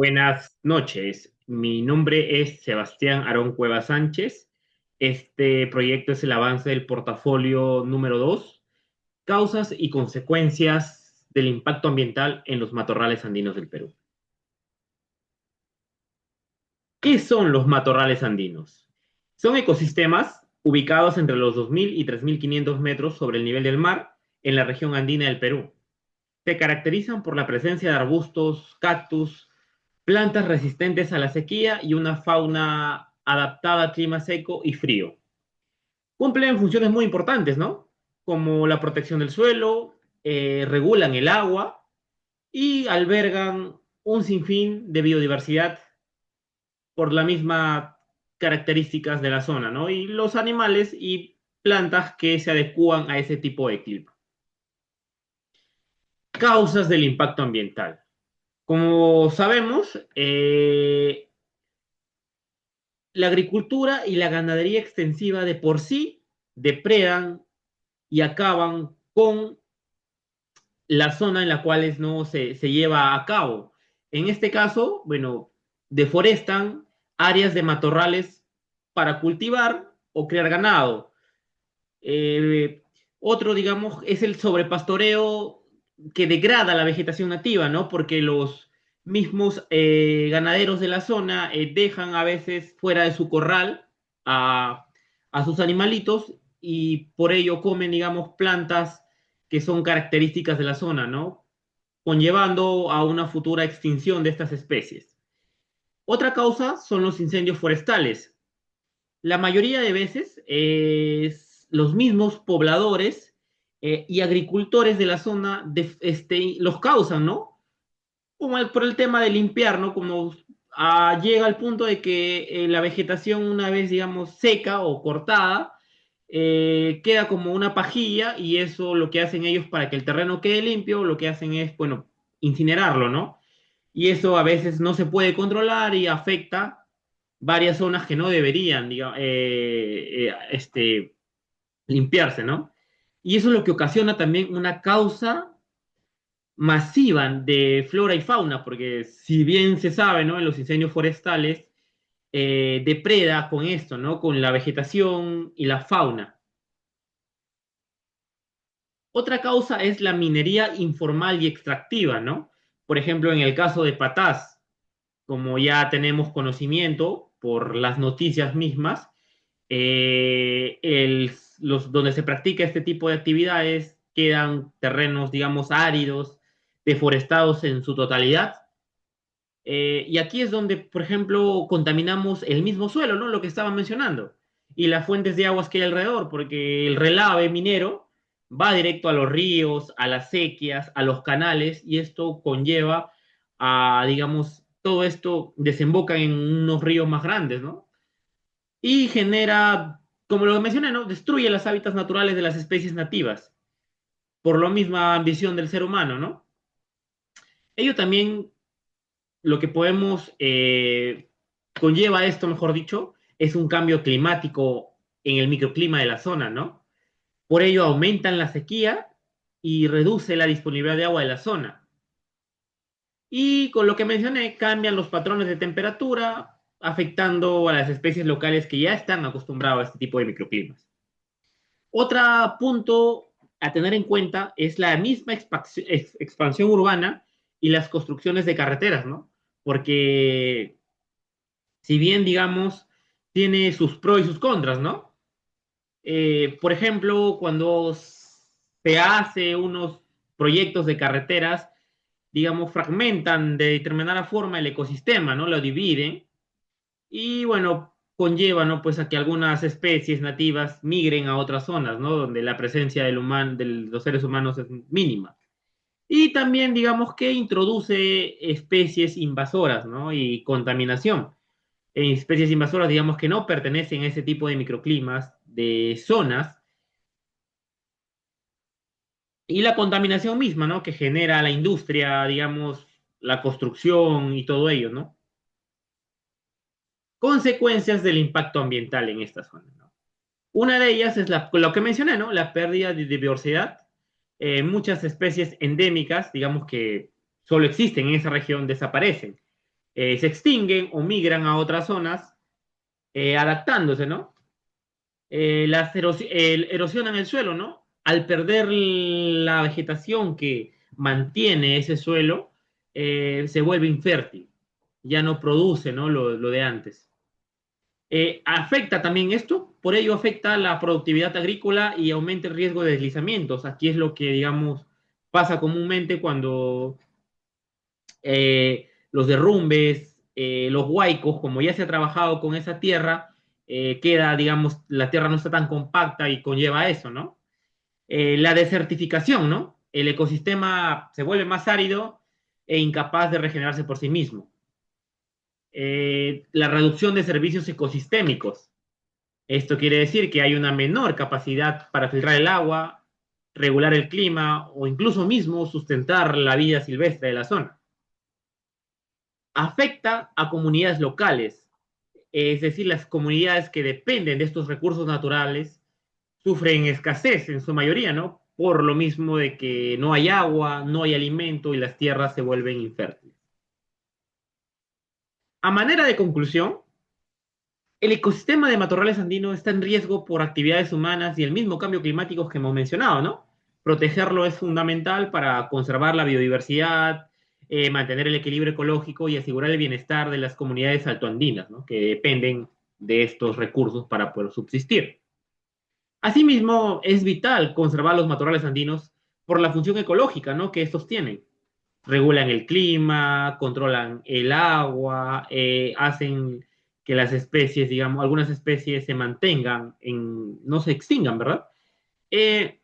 Buenas noches, mi nombre es Sebastián Aarón Cueva Sánchez. Este proyecto es el avance del portafolio número 2, causas y consecuencias del impacto ambiental en los matorrales andinos del Perú. ¿Qué son los matorrales andinos? Son ecosistemas ubicados entre los 2.000 y 3.500 metros sobre el nivel del mar en la región andina del Perú. Se caracterizan por la presencia de arbustos, cactus, plantas resistentes a la sequía y una fauna adaptada al clima seco y frío. Cumplen funciones muy importantes, ¿no? Como la protección del suelo, regulan el agua y albergan un sinfín de biodiversidad por las mismas características de la zona, ¿no? Y los animales y plantas que se adecúan a ese tipo de clima. Causas del impacto ambiental. Como sabemos, la agricultura y la ganadería extensiva de por sí depredan y acaban con la zona en la cual no se lleva a cabo. En este caso, bueno, deforestan áreas de matorrales para cultivar o criar ganado. Eh, Otro, digamos, es el sobrepastoreo que degrada la vegetación nativa, ¿no? Porque los mismos ganaderos de la zona dejan a veces fuera de su corral a, a sus animalitos y por ello comen, digamos, plantas que son características de la zona, ¿no? Conllevando a una futura extinción de estas especies. Otra causa son los incendios forestales. La mayoría de veces los mismos pobladores y agricultores de la zona los causan, ¿no? Por el tema de limpiar, ¿no? Como llega al punto de que la vegetación una vez, digamos, seca o cortada, queda como una pajilla y eso lo que hacen ellos para que el terreno quede limpio, lo que hacen es, bueno, incinerarlo, ¿no? Y eso a veces no se puede controlar y afecta varias zonas que no deberían, digamos, limpiarse, ¿no? Y eso es lo que ocasiona también una causa masiva de flora y fauna, porque si bien se sabe, ¿no? En los incendios forestales, depreda con esto, ¿no? Con la vegetación y la fauna. Otra causa es la minería informal y extractiva, ¿no? Por ejemplo, en el caso de Patás, como ya tenemos conocimiento por las noticias mismas, donde se practica este tipo de actividades quedan terrenos, digamos, áridos, deforestados en su totalidad. Y aquí es donde, por ejemplo, contaminamos el mismo suelo, ¿no? Lo que estaba mencionando. Y las fuentes de aguas que hay alrededor, porque el relave minero va directo a los ríos, a las sequías, a los canales, y esto conlleva a, digamos, todo esto desemboca en unos ríos más grandes, ¿no? Y genera, como lo mencioné, ¿no? Destruye los hábitats naturales de las especies nativas, por la misma ambición del ser humano, ¿no? Ello también lo que podemos, conlleva esto, mejor dicho, es un cambio climático en el microclima de la zona, ¿no? Por ello aumentan la sequía y reduce la disponibilidad de agua de la zona. Y con lo que mencioné, cambian los patrones de temperatura, afectando a las especies locales que ya están acostumbradas a este tipo de microclimas. Otro punto a tener en cuenta es la misma expansión urbana y las construcciones de carreteras, ¿no? Porque si bien, digamos, tiene sus pros y sus contras, ¿no? Por ejemplo, cuando se hace unos proyectos de carreteras, digamos, fragmentan de determinada forma el ecosistema, ¿no? Lo dividen y, bueno, conlleva, ¿no? Pues a que algunas especies nativas migren a otras zonas, ¿no? Donde la presencia de los seres humanos es mínima. Y también, digamos, que introduce especies invasoras, ¿no? Y contaminación especies invasoras, digamos, que no pertenecen a ese tipo de microclimas, de zonas, y la contaminación misma, ¿no? Que genera la industria, digamos, la construcción y todo ello, ¿no? Consecuencias del impacto ambiental en esta zona, ¿no? Una de ellas es lo que mencioné, ¿no? La pérdida de diversidad. Muchas especies endémicas, digamos que solo existen en esa región, desaparecen. se extinguen o migran a otras zonas, adaptándose, ¿no? Erosionan el suelo, ¿no? Al perder la vegetación que mantiene ese suelo, se vuelve infértil, ya no produce, ¿no? Lo de antes. Afecta también esto, por ello afecta la productividad agrícola y aumenta el riesgo de deslizamientos. Aquí es lo que, digamos, pasa comúnmente cuando los derrumbes, los huaicos, como ya se ha trabajado con esa tierra, queda, digamos, la tierra no está tan compacta y conlleva eso, ¿no? La desertificación, ¿no? El ecosistema se vuelve más árido e incapaz de regenerarse por sí mismo. La reducción de servicios ecosistémicos. Esto quiere decir que hay una menor capacidad para filtrar el agua, regular el clima o incluso mismo sustentar la vida silvestre de la zona. Afecta a comunidades locales, es decir, las comunidades que dependen de estos recursos naturales sufren escasez en su mayoría, ¿no? Por lo mismo de que no hay agua, no hay alimento y las tierras se vuelven infértiles. A manera de conclusión, el ecosistema de matorrales andinos está en riesgo por actividades humanas y el mismo cambio climático que hemos mencionado, ¿no? Protegerlo es fundamental para conservar la biodiversidad, mantener el equilibrio ecológico y asegurar el bienestar de las comunidades altoandinas, ¿no? Que dependen de estos recursos para poder subsistir. Asimismo, es vital conservar los matorrales andinos por la función ecológica, ¿no? Que estos tienen. Regulan el clima, controlan el agua, hacen que las especies, digamos, algunas especies se mantengan, no se extingan, ¿verdad? Eh,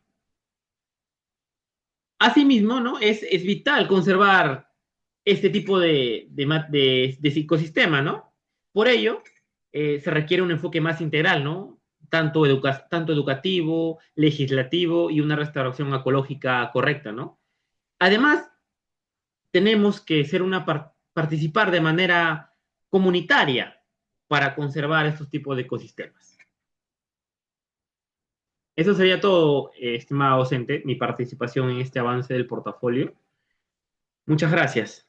Asimismo, ¿no? Es vital conservar este tipo de ecosistema, ¿no? Por ello, se requiere un enfoque más integral, ¿no? Tanto educativo, legislativo y una restauración ecológica correcta, ¿no? Además, tenemos que participar de manera comunitaria para conservar estos tipos de ecosistemas. Eso sería todo, estimado docente, mi participación en este avance del portafolio. Muchas gracias.